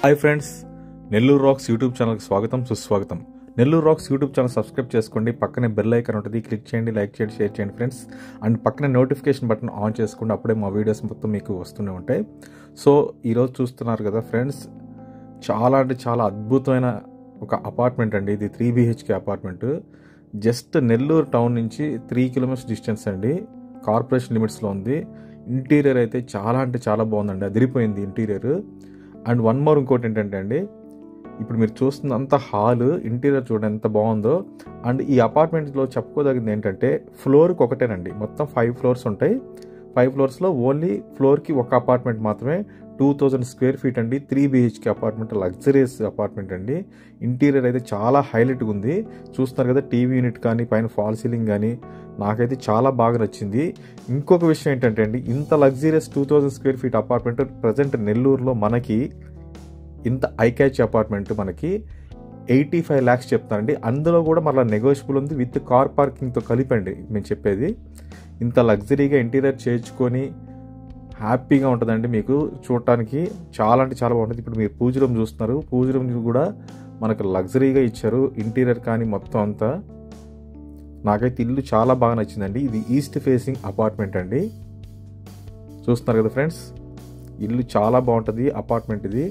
Hi friends, Nellore racks YouTube ఛానల్కి స్వాగతం సుస్వాగతం. Nellore racks YouTube channel subscribe చేసుకోండి. పక్కనే బెల్ ఐకాన్ ఉంటుంది, క్లిక్ చేయండి, లైక్ చేయండి, షేర్ చేయండి ఫ్రెండ్స్. అండ్ పక్కనే నోటిఫికేషన్ బటన్ ఆన్ చేసుకోండి, అప్పుడే మా వీడియోస్ మొత్తం మీకు వస్తూనే ఉంటాయి. సో ఈరోజు చూస్తున్నారు కదా ఫ్రెండ్స్, చాలా అంటే చాలా అద్భుతమైన ఒక అపార్ట్మెంట్ అండి. ఇది 3 BHK apartment. Just Nellore town నుంచి 3 కిలోమీటర్స్ డిస్టెన్స్ అండి. కార్పొరేషన్ లిమిట్స్లో ఉంది. ఇంటీరియర్ అయితే చాలా అంటే చాలా బాగుందండి, అదిరిపోయింది ఇంటీరియర్. అండ్ వన్ మోర్ ఇంకోటి ఏంటంటే అండి, ఇప్పుడు మీరు చూస్తున్న అంత హాల్ ఇంటీరియర్ చూడండి ఎంత బాగుందో. అండ్ ఈ అపార్ట్మెంట్లో చెప్పుకోదగింది ఏంటంటే ఫ్లోర్కి ఒకటేనండి, మొత్తం 5 ఫ్లోర్స్ ఉంటాయి. 5 ఫ్లోర్స్లో ఓన్లీ ఫ్లోర్కి ఒక అపార్ట్మెంట్ మాత్రమే. 2000 స్క్వేర్ ఫీట్ అండి. 3 BHK అపార్ట్మెంట్, లగ్జరియస్ అపార్ట్మెంట్ అండి. ఇంటీరియర్ అయితే చాలా హైలైట్గా ఉంది. చూస్తున్నారు కదా, టీవీ యూనిట్ కానీ పైన ఫాల్ సీలింగ్ కానీ నాకైతే చాలా బాగా నచ్చింది. ఇంకొక విషయం ఏంటంటే అండి, ఇంత luxurious 2000 square feet apartment present నెల్లూరులో మనకి ఇంత ఐక్యాచ్ అపార్ట్మెంట్ మనకి 85 lakhs చెప్తానండి. అందులో కూడా మళ్ళీ నెగోషియబుల్ ఉంది, విత్ కార్ పార్కింగ్తో కలిపండి మేము చెప్పేది. ఇంత లగ్జరీగా ఇంటీరియర్ చేర్చుకొని హ్యాపీగా ఉంటుందండి. మీకు చూడటానికి చాలా అంటే చాలా బాగుంటుంది. ఇప్పుడు మీరు పూజ రూమ్ చూస్తున్నారు, పూజ రూమ్ కూడా మనకు లగ్జరీగా ఇచ్చారు. ఇంటీరియర్ కానీ మొత్తం అంతా నాకైతే ఇల్లు చాలా బాగా నచ్చిందండి. ఇది ఈస్ట్ ఫేసింగ్ అపార్ట్మెంట్ అండి. చూస్తున్నారు కదా ఫ్రెండ్స్, ఇల్లు చాలా బాగుంటుంది అపార్ట్మెంట్. ఇది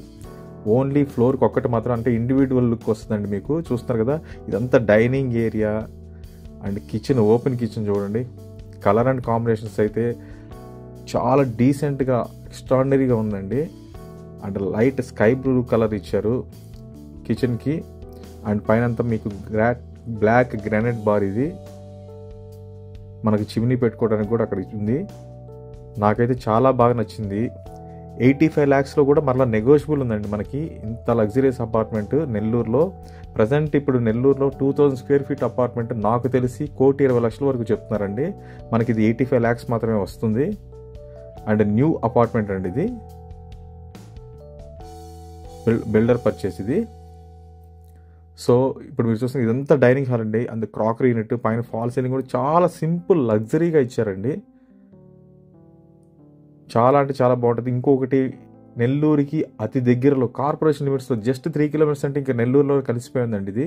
ఓన్లీ ఫ్లోర్కి ఒక్కటి మాత్రం, అంటే ఇండివిజువల్ లుక్ వస్తుందండి మీకు. చూస్తున్నారు కదా, ఇదంతా dining area and kitchen, open kitchen చూడండి. కలర్ అండ్ కాంబినేషన్స్ అయితే చాలా డీసెంట్గా ఎక్స్ట్రాడినరీగా ఉందండి. And light sky blue colour ఇచ్చారు కిచెన్కి. అండ్ పైన అంతా మీకు బ్లాక్ గ్రానైట్ బార్, ఇది మనకి చిమ్నీ పెట్టుకోవడానికి కూడా అక్కడ ఉంది. నాకైతే చాలా బాగా నచ్చింది. 85 lakhsలో కూడా మళ్ళీ నెగోషియబుల్ ఉందండి మనకి. ఇంత లగ్జరియస్ అపార్ట్మెంట్ నెల్లూరులో ప్రజెంట్ ఇప్పుడు నెల్లూరులో 2000 స్క్వేర్ ఫీట్ అపార్ట్మెంట్ నాకు తెలిసి 1,20,00,000 వరకు చెప్తున్నారండి. మనకి ఇది 85 lakhs మాత్రమే వస్తుంది. అండ్ న్యూ అపార్ట్మెంట్ అండి ఇది, బిల్డర్ పర్చేస్ ఇది. సో ఇప్పుడు మీరు చూస్తున్న ఇదంతా డైనింగ్ హాల్ అండి. అండ్ క్రాకరీ యూనిట్, పైన ఫాల్ సీలింగ్ కూడా చాలా సింపుల్ లగ్జరీగా ఇచ్చారండి. చాలా అంటే చాలా బాగుంటుంది. ఇంకొకటి, నెల్లూరుకి అతి దగ్గరలో కార్పొరేషన్ లిమిట్స్లో జస్ట్ 3 kilometers అంటే ఇంకా నెల్లూరులో కలిసిపోయిందండి. ఇది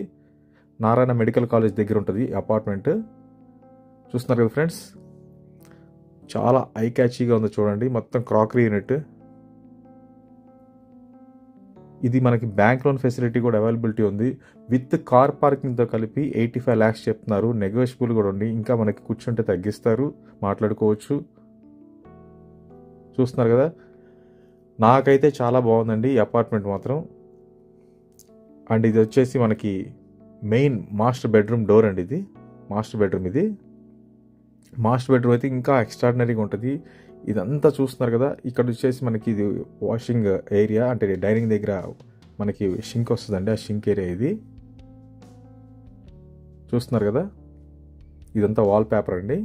నారాయణ మెడికల్ కాలేజ్ దగ్గర ఉంటుంది అపార్ట్మెంట్. చూస్తున్నారు కదా ఫ్రెండ్స్, చాలా ఐ క్యాచీగా ఉంది చూడండి. మొత్తం క్రాకరీ యూనిట్. ఇది మనకి బ్యాంక్ లోన్ ఫెసిలిటీ కూడా అవైలబిలిటీ ఉంది. విత్ కార్ పార్కింగ్తో కలిపి 85 lakhs చెప్తున్నారు. నెగోషియబుల్ కూడా ఉంది. ఇంకా మనకి కూర్చుంటే తగ్గిస్తారు, మాట్లాడుకోవచ్చు. చూస్తున్నారు కదా, నాకైతే చాలా బాగుందండి ఈ అపార్ట్మెంట్ మాత్రం. అండ్ ఇది వచ్చేసి మనకి మెయిన్ మాస్టర్ బెడ్రూమ్ డోర్ అండి. ఇది మాస్టర్ బెడ్రూమ్. ఇది మాస్టర్ బెడ్రూమ్ అయితే ఇంకా ఎక్స్ట్రాడినరీగా ఉంటుంది. ఇదంతా చూస్తున్నారు కదా, ఇక్కడ వచ్చేసి మనకి ఇది వాషింగ్ ఏరియా, అంటే డైనింగ్ దగ్గర మనకి షింక్ వస్తుందండి, ఆ షింక్ ఏరియా ఇది. చూస్తున్నారు కదా, ఇదంతా వాల్ పేపర్ అండి.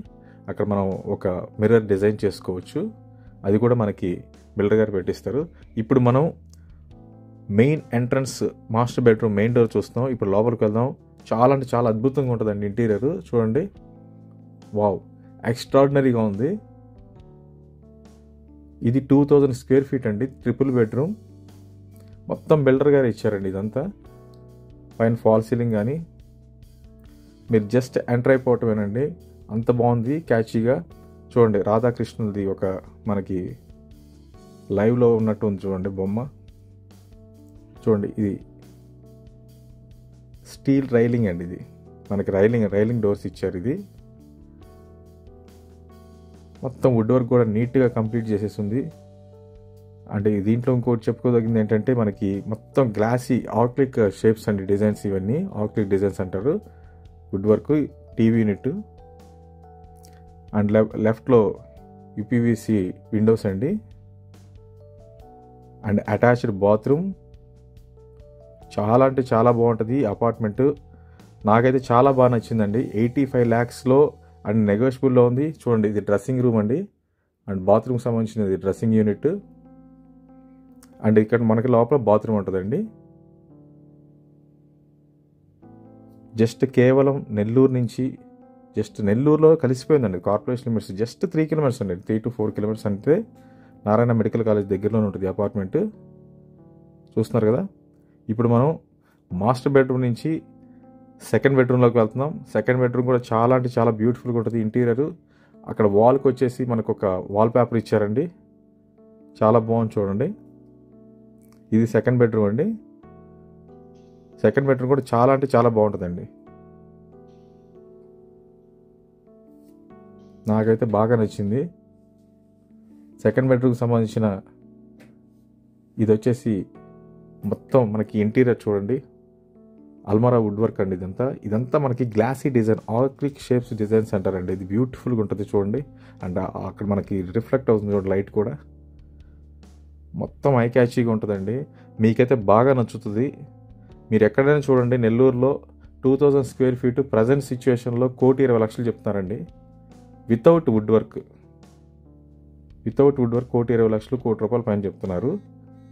అక్కడ మనం ఒక మిర్రర్ డిజైన్ చేసుకోవచ్చు, అది కూడా మనకి బిల్డర్ గారు పెట్టిస్తారు. ఇప్పుడు మనం main entrance master bedroom main door చూస్తున్నాం. ఇప్పుడు లోపలికి వెళ్దాం. చాలా అంటే చాలా అద్భుతంగా ఉంటుందండి ఇంటీరియర్. చూడండి, వావ్, ఎక్స్ట్రాడినరీగా ఉంది. ఇది 2000 స్క్వేర్ ఫీట్ అండి, ట్రిపుల్ బెడ్రూమ్. మొత్తం బిల్డర్ గారు ఇచ్చారండి ఇదంతా. పైన ఫాల్ సీలింగ్ కానీ మీరు జస్ట్ ఎంటర్ అయిపోవటమేనండి, అంత బాగుంది క్యాచీగా. చూడండి, రాధాకృష్ణులది ఒక మనకి లైవ్లో ఉన్నట్టు ఉంది చూడండి బొమ్మ. చూడండి, ఇది స్టీల్ రైలింగ్ అండి. ఇది మనకి రైలింగ్ డోర్స్ ఇచ్చారు. ఇది మొత్తం వుడ్ వర్క్ కూడా నీట్గా కంప్లీట్ చేసేసింది. అంటే దీంట్లో ఇంకోటి చెప్పుకోదగింది ఏంటంటే, మనకి మొత్తం గ్లాసీ ఆర్క్లిక్ షేప్స్ అండి, డిజైన్స్. ఇవన్నీ ఆర్క్లిక్ డిజైన్స్ అంటారు. Wood work, TV unit. And లెఫ్ట్లో UPVC విండోస్ అండి. And attached bathroom. చాలా అంటే చాలా బాగుంటుంది అపార్ట్మెంట్. నాకైతే చాలా బాగా నచ్చిందండి. 85 lakhsలో అండ్ నెగోషియబుల్లో ఉంది. చూడండి, ఇది డ్రెస్సింగ్ రూమ్ అండి. అండ్ బాత్రూమ్కి సంబంధించినది డ్రెస్సింగ్ యూనిట్. అండ్ ఇక్కడ మనకి లోపల బాత్రూమ్ ఉంటుందండి. జస్ట్ కేవలం నెల్లూరు నుంచి, జస్ట్ నెల్లూరులో కలిసిపోయిందండి కార్పొరేషన్ లిమిట్స్. జస్ట్ 3 kilometers అండి, 3 to 4 kilometers అంటే నారాయణ మెడికల్ కాలేజ్ దగ్గరలోనే ఉంటుంది అపార్ట్మెంట్. చూస్తున్నారు కదా. ఇప్పుడు మనం మాస్టర్ బెడ్రూమ్ నుంచి సెకండ్ బెడ్రూమ్లోకి వెళ్తున్నాం. సెకండ్ బెడ్రూమ్ కూడా చాలా అంటే చాలా బ్యూటిఫుల్గా ఉంటుంది ఇంటీరియర్. అక్కడ వాల్కి వచ్చేసి మనకు ఒక వాల్ పేపర్ ఇచ్చారండి, చాలా బాగుంది చూడండి. ఇది సెకండ్ బెడ్రూమ్ అండి. సెకండ్ బెడ్రూమ్ కూడా చాలా అంటే చాలా బాగుంటుందండి. నాకైతే బాగా నచ్చింది. సెకండ్ బెడ్రూమ్కి సంబంధించిన ఇది వచ్చేసి మొత్తం మనకి ఇంటీరియర్ చూడండి, అల్మారా వుడ్ వర్క్ అండి. ఇదంతా మనకి గ్లాసీ డిజైన్, ఆర్కిక్ షేప్స్ డిజైన్స్ అంటారండి. ఇది బ్యూటిఫుల్గా ఉంటుంది చూడండి. అండ్ అక్కడ మనకి రిఫ్లెక్ట్ అవుతుంది చూడండి లైట్ కూడా. మొత్తం ఐ క్యాచీగా ఉంటుందండి. మీకైతే బాగా నచ్చుతుంది. మీరు ఎక్కడైనా చూడండి, నెల్లూరులో 2000 స్క్వేర్ ఫీటు ప్రజెంట్ సిచ్యువేషన్లో 1,20,00,000 చెప్తున్నారండి. వితౌట్ వుడ్ వర్క్ 1,20,00,000, 1,00,000 రూపాయల పైన చెప్తున్నారు.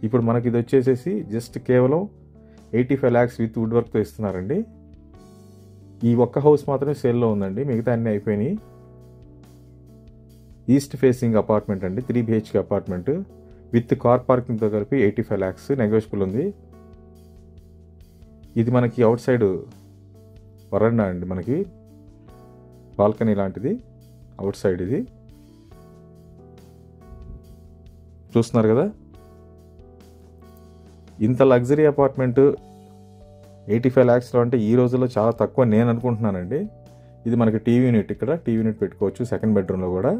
ఇప్పుడు మనకి ఇది వచ్చేసేసి జస్ట్ కేవలం 85 lakhs విత్ వుడ్ వర్క్తో ఇస్తున్నారండి. ఈ ఒక్క హౌస్ మాత్రమే సేల్లో ఉందండి, మిగతా అన్నీ అయిపోయినాయి. ఈస్ట్ ఫేసింగ్ అపార్ట్మెంట్ అండి, 3 BHK అపార్ట్మెంట్ విత్ కార్ పార్కింగ్తో కలిపి 85 lakhs, నెగోషియబుల్ ఉంది. ఇది మనకి అవుట్ సైడ్ వరండా అండి, మనకి బాల్కనీ లాంటిది అవుట్ సైడ్. ఇది చూస్తున్నారు కదా. ఇంత లగ్జరీ అపార్ట్మెంట్ 85 lakhsలో అంటే ఈ రోజుల్లో చాలా తక్కువ నేను అనుకుంటున్నానండి. ఇది మనకి టీవీ యూనిట్, ఇక్కడ టీవీ యూనిట్ పెట్టుకోవచ్చు సెకండ్ బెడ్రూమ్లో కూడా.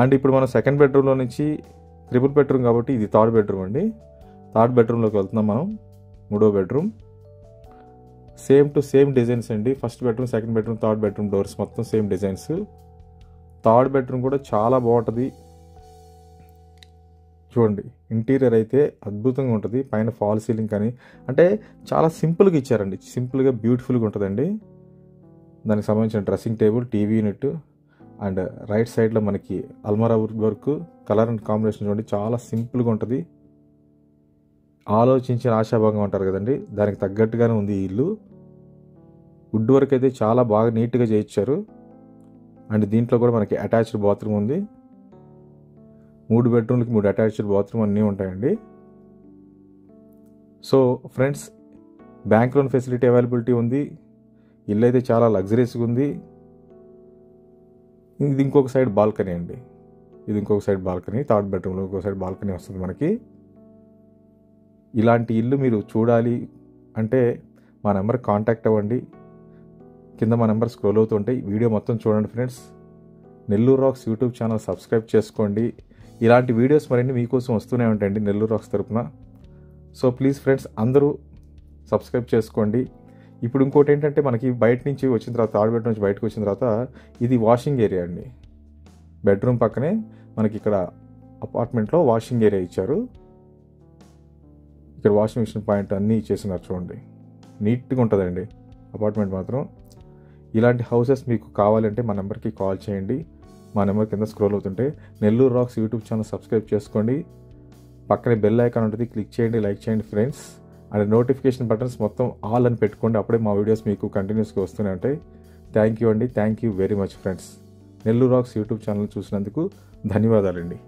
అండ్ ఇప్పుడు మనం సెకండ్ బెడ్రూమ్లో నుంచి ట్రిపుల్ బెడ్రూమ్ కాబట్టి ఇది థర్డ్ బెడ్రూమ్ అండి. థర్డ్ బెడ్రూమ్లోకి వెళ్తున్నాం మనం. మూడో bedroom same to same designs అండి. First bedroom, second bedroom, third bedroom doors మొత్తం సేమ్ డిజైన్స్. థర్డ్ బెడ్రూమ్ కూడా చాలా బాగుంటుంది చూడండి. ఇంటీరియర్ అయితే అద్భుతంగా ఉంటుంది. పైన ఫాల్ సీలింగ్ కానీ అంటే చాలా సింపుల్గా ఇచ్చారండి, సింపుల్గా బ్యూటిఫుల్గా ఉంటుందండి. దానికి సంబంధించిన dressing table, TV unit and right సైడ్లో మనకి అల్మారా వర్క్, కలర్ అండ్ కాంబినేషన్ చూడండి, చాలా సింపుల్గా ఉంటుంది. ఆలోచించిన ఆశాభంగా ఉంటారు కదండి, దానికి తగ్గట్టుగానే ఉంది ఈ ఇల్లు. వుడ్ వర్క్ అయితే చాలా బాగా నీట్గా చేయించారు. అండ్ దీంట్లో కూడా మనకి అటాచ్డ్ బాత్రూమ్ ఉంది. 3 బెడ్రూమ్లకి 3 అటాచ్డ్ బాత్రూమ్ అన్నీ ఉంటాయండి. So friends, bank loan facility availability ఉంది. ఇల్లు అయితే చాలా లగ్జరీస్గా ఉంది. ఇది ఇంకొక సైడ్ బాల్కనీ అండి, ఇది ఇంకొక సైడ్ బాల్కనీ. థర్డ్ బెడ్రూమ్లో ఇంకొక సైడ్ బాల్కనీ వస్తుంది మనకి. ఇలాంటి ఇల్లు మీరు చూడాలి అంటే మా నెంబర్కి కాంటాక్ట్ అవ్వండి. కింద మా నెంబర్ స్క్రోల్ అవుతుంటాయి. వీడియో మొత్తం చూడండి friends. Nellore racks YouTube channel subscribe చేసుకోండి. ఇలాంటి వీడియోస్ మరిన్ని మీకోసం వస్తూనే ఉంటాయండి నెల్లూరు రాక్స్ తరపున. సో ప్లీజ్ ఫ్రెండ్స్, అందరూ సబ్స్క్రైబ్ చేసుకోండి. ఇప్పుడు ఇంకోటి ఏంటంటే, మనకి బయట నుంచి వచ్చిన తర్వాత, థర్డ్ బెడ్రూమ్ నుంచి బయటకు వచ్చిన తర్వాత ఇది వాషింగ్ ఏరియా అండి. బెడ్రూమ్ పక్కనే మనకి ఇక్కడ అపార్ట్మెంట్లో వాషింగ్ ఏరియా ఇచ్చారు. ఇక్కడ వాషింగ్ మిషన్ పాయింట్ అన్నీ ఇచ్చేస్తున్నారు చూడండి. నీట్గా ఉంటుందండి అపార్ట్మెంట్ మాత్రం. ఇలాంటి హౌసెస్ మీకు కావాలంటే మా నెంబర్కి కాల్ చేయండి. మా నెంబర్ కింద స్క్రోల్ అవుతుంటే. Nellore racks YouTube channel subscribe చేసుకోండి. పక్కనే బెల్ ఐకాన్ ఉంటుంది, క్లిక్ చేయండి, లైక్ చేయండి ఫ్రెండ్స్. అండ్ నోటిఫికేషన్ బటన్స్ మొత్తం ఆల్ అని పెట్టుకోండి, అప్పుడే మా వీడియోస్ మీకు కంటిన్యూస్గా వస్తూనే ఉంటాయి. థ్యాంక్ యూ అండి, thank you very much friends. Nellore racks YouTube channel చూసినందుకు ధన్యవాదాలండి.